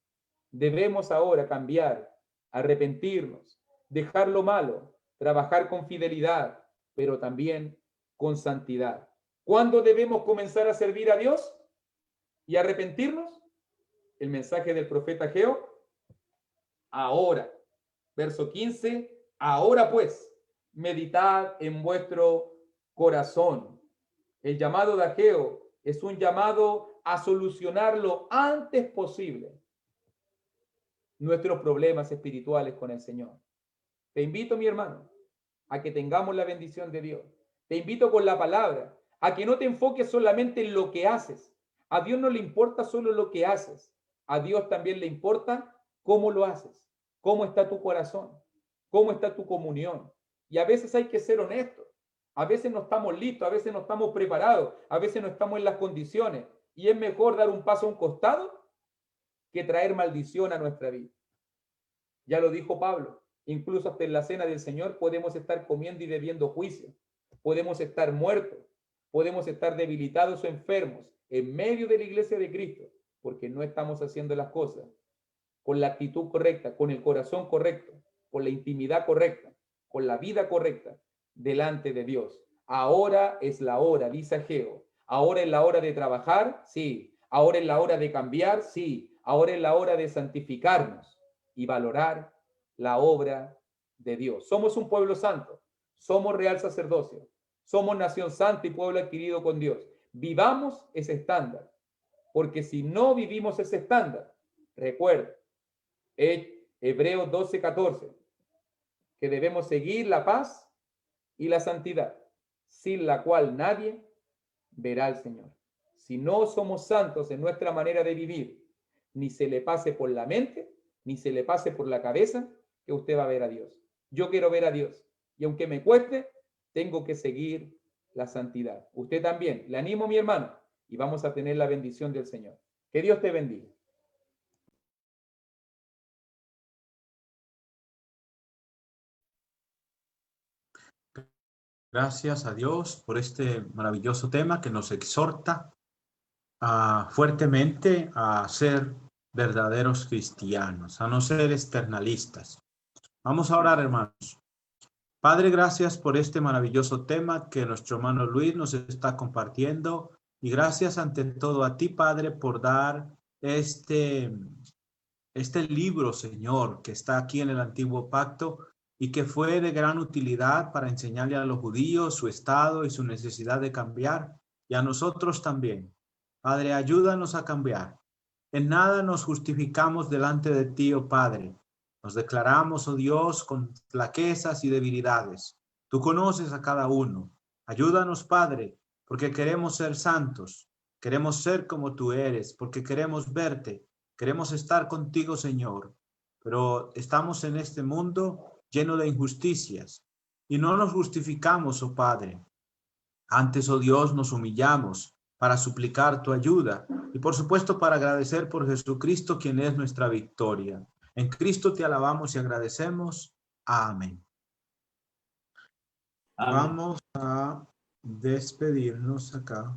Debemos ahora cambiar, arrepentirnos, dejar lo malo, trabajar con fidelidad, pero también con santidad. ¿Cuándo debemos comenzar a servir a Dios y arrepentirnos? El mensaje del profeta Ageo. Ahora, verso 15, ahora pues, meditad en vuestro corazón. El llamado de Ageo es un llamado a solucionar lo antes posible nuestros problemas espirituales con el Señor. Te invito, mi hermano, a que tengamos la bendición de Dios. Te invito con la palabra a que no te enfoques solamente en lo que haces. A Dios no le importa solo lo que haces. A Dios también le importa cómo lo haces, cómo está tu corazón, cómo está tu comunión. Y a veces hay que ser honestos. A veces no estamos listos, a veces no estamos preparados, a veces no estamos en las condiciones. Y es mejor dar un paso a un costado que traer maldición a nuestra vida. Ya lo dijo Pablo, incluso hasta en la cena del Señor podemos estar comiendo y bebiendo juicio, podemos estar muertos, podemos estar debilitados o enfermos en medio de la iglesia de Cristo, porque no estamos haciendo las cosas con la actitud correcta, con el corazón correcto, con la intimidad correcta, con la vida correcta delante de Dios. Ahora es la hora, dice Ageo. Ahora es la hora de trabajar, sí. Ahora es la hora de cambiar, sí. Ahora es la hora de santificarnos y valorar la obra de Dios. Somos un pueblo santo, somos real sacerdocio, somos nación santa y pueblo adquirido con Dios. Vivamos ese estándar, porque si no vivimos ese estándar, recuerda, Hebreos 12:14, que debemos seguir la paz y la santidad, sin la cual nadie verá al Señor. Si no somos santos en nuestra manera de vivir, ni se le pase por la mente, ni se le pase por la cabeza que usted va a ver a Dios. Yo quiero ver a Dios y aunque me cueste, tengo que seguir la santidad. Usted también. Le animo, mi hermano, y vamos a tener la bendición del Señor. Que Dios te bendiga. Gracias a Dios por este maravilloso tema que nos exhorta fuertemente a ser verdaderos cristianos, a no ser externalistas. Vamos a orar, hermanos. Padre, gracias por este maravilloso tema que nuestro hermano Luis nos está compartiendo Y gracias ante todo a ti, Padre, por dar este libro, Señor, que está aquí en el Antiguo Pacto y que fue de gran utilidad para enseñarle a los judíos su estado y su necesidad de cambiar, y a nosotros también. Padre, ayúdanos a cambiar. En nada nos justificamos delante de ti, oh Padre. Nos declaramos, oh Dios, con flaquezas y debilidades. Tú conoces a cada uno. Ayúdanos, Padre, porque queremos ser santos. Queremos ser como tú eres, porque queremos verte. Queremos estar contigo, Señor. Pero estamos en este mundo lleno de injusticias y no nos justificamos, oh Padre. Antes, oh Dios, nos humillamos para suplicar tu ayuda y por supuesto para agradecer por Jesucristo, quien es nuestra victoria. En Cristo te alabamos y agradecemos. Amén. Amén. Vamos a despedirnos acá.